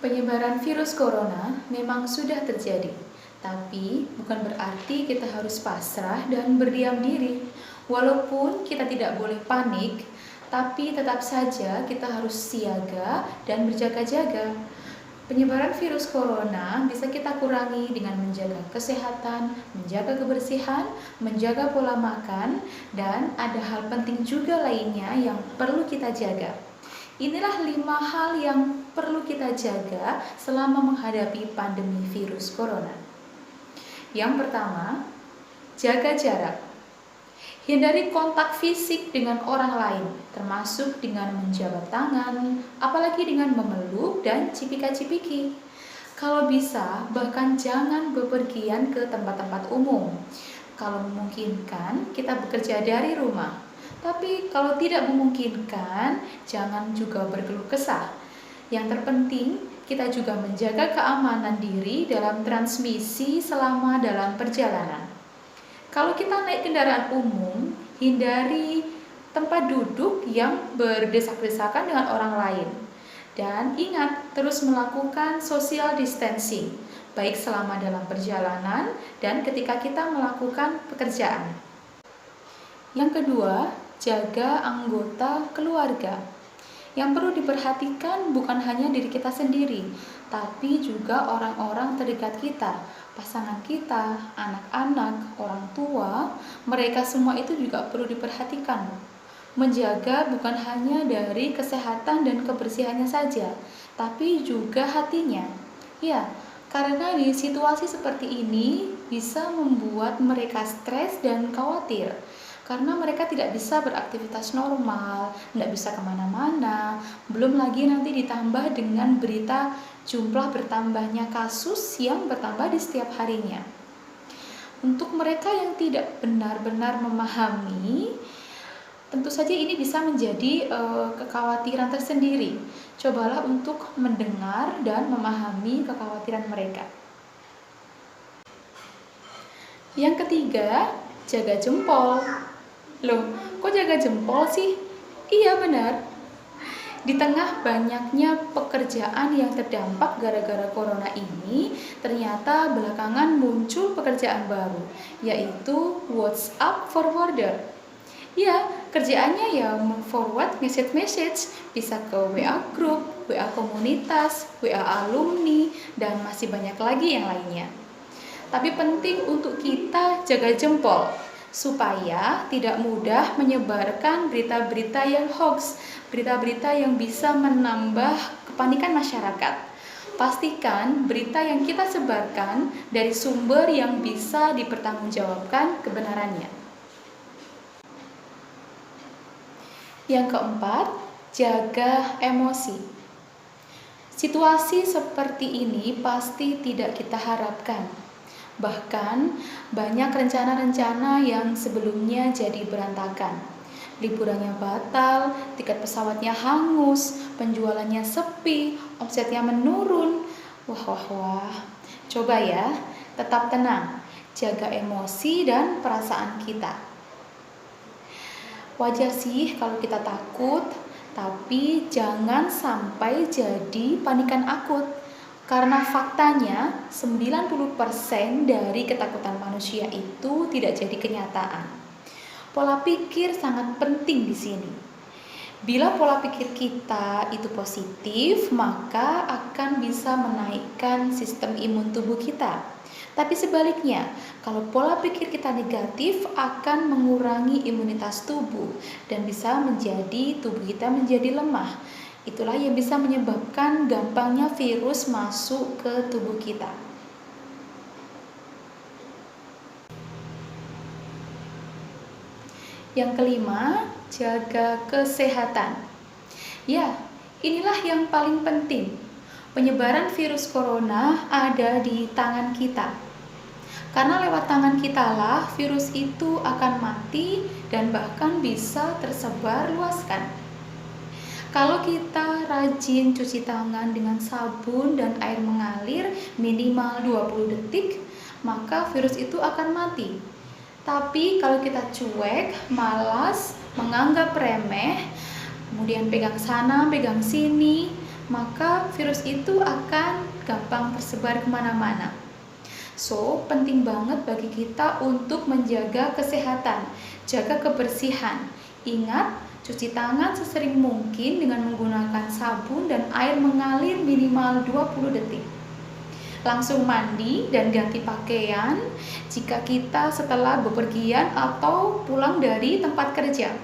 Penyebaran virus corona memang sudah terjadi, tapi bukan berarti kita harus pasrah dan berdiam diri. Walaupun kita tidak boleh panik, tapi tetap saja kita harus siaga dan berjaga-jaga. Penyebaran virus corona bisa kita kurangi dengan menjaga kesehatan, menjaga kebersihan, menjaga pola makan, dan ada hal penting juga lainnya yang perlu kita jaga. Inilah 5 hal yang perlu kita jaga selama menghadapi pandemi virus corona. Yang pertama, jaga jarak. Hindari kontak fisik dengan orang lain, termasuk dengan menjabat tangan, apalagi dengan memeluk dan cipika-cipiki. Kalau bisa, bahkan jangan bepergian ke tempat-tempat umum. Kalau memungkinkan, kita bekerja dari rumah. Tapi kalau tidak memungkinkan, jangan juga berkeluh kesah. Yang terpenting, kita juga menjaga keamanan diri dalam transmisi selama dalam perjalanan. Kalau kita naik kendaraan umum, hindari tempat duduk yang berdesak-desakan dengan orang lain. Dan ingat, terus melakukan social distancing, baik selama dalam perjalanan dan ketika kita melakukan pekerjaan. Yang kedua, jaga anggota keluarga. Yang perlu diperhatikan bukan hanya diri kita sendiri, tapi juga orang-orang terdekat kita, pasangan kita, anak-anak, orang tua, mereka semua itu juga perlu diperhatikan. Menjaga bukan hanya dari kesehatan dan kebersihannya saja, tapi juga hatinya. Ya, karena di situasi seperti ini bisa membuat mereka stres dan khawatir. Karena mereka tidak bisa beraktivitas normal, tidak bisa kemana-mana, belum lagi nanti ditambah dengan berita jumlah bertambahnya kasus yang bertambah di setiap harinya. Untuk mereka yang tidak benar-benar memahami, tentu saja ini bisa menjadi kekhawatiran tersendiri. Cobalah untuk mendengar dan memahami kekhawatiran mereka. Yang ketiga, jaga jempol. Loh, kok jaga jempol sih? Iya benar. Di tengah banyaknya pekerjaan yang terdampak gara-gara corona ini, ternyata belakangan muncul pekerjaan baru, yaitu WhatsApp forwarder. Ya, kerjaannya ya forward message, bisa ke WA group, WA komunitas, WA alumni, dan masih banyak lagi yang lainnya. Tapi penting untuk kita jaga jempol, supaya tidak mudah menyebarkan berita-berita yang hoax, berita-berita yang bisa menambah kepanikan masyarakat. Pastikan berita yang kita sebarkan dari sumber yang bisa dipertanggungjawabkan kebenarannya. Yang keempat, jaga emosi. Situasi seperti ini pasti tidak kita harapkan. Bahkan banyak rencana-rencana yang sebelumnya jadi berantakan. Liburannya batal, tiket pesawatnya hangus, penjualannya sepi, omsetnya menurun. Wah. Coba ya, tetap tenang, jaga emosi dan perasaan kita. Wajar sih kalau kita takut, tapi jangan sampai jadi panikan akut. Karena faktanya 90% dari ketakutan manusia itu tidak jadi kenyataan. Pola pikir sangat penting di sini. Bila pola pikir kita itu positif, maka akan bisa menaikkan sistem imun tubuh kita. Tapi sebaliknya, kalau pola pikir kita negatif akan mengurangi imunitas tubuh dan bisa menjadi tubuh kita menjadi lemah. Itulah yang bisa menyebabkan gampangnya virus masuk ke tubuh kita. Yang kelima, jaga kesehatan. Ya, inilah yang paling penting. Penyebaran virus corona ada di tangan kita. Karena lewat tangan kita lah virus itu akan mati dan bahkan bisa tersebar luaskan. Kalau kita rajin cuci tangan dengan sabun dan air mengalir minimal 20 detik, maka virus itu akan mati. Tapi kalau kita cuek, malas, menganggap remeh, kemudian pegang sana, pegang sini, maka virus itu akan gampang tersebar kemana-mana. So, penting banget bagi kita untuk menjaga kesehatan, jaga kebersihan. Ingat, cuci tangan sesering mungkin dengan menggunakan sabun dan air mengalir minimal 20 detik. Langsung mandi dan ganti pakaian jika kita setelah bepergian atau pulang dari tempat kerja.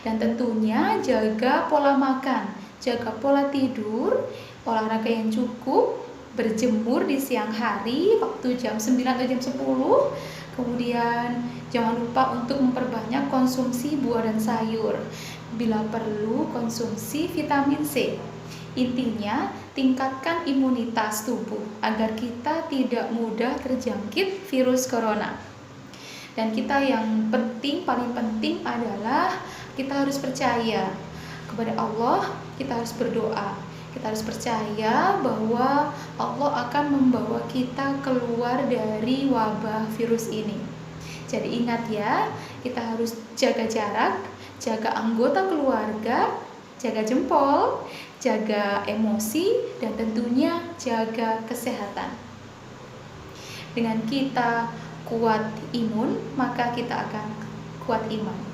Dan tentunya jaga pola makan, jaga pola tidur, olahraga yang cukup, berjemur di siang hari waktu jam 9 atau jam 10. Kemudian jangan lupa untuk memperbanyak konsumsi buah dan sayur. Bila perlu konsumsi vitamin C. Intinya, tingkatkan imunitas tubuh agar kita tidak mudah terjangkit virus corona. Dan kita yang paling penting adalah kita harus percaya kepada Allah, kita harus berdoa. Kita harus percaya bahwa Allah akan membawa kita keluar dari wabah virus ini. Jadi ingat ya, kita harus jaga jarak, jaga anggota keluarga, jaga jempol, jaga emosi, dan tentunya jaga kesehatan. Dengan kita kuat imun, maka kita akan kuat iman.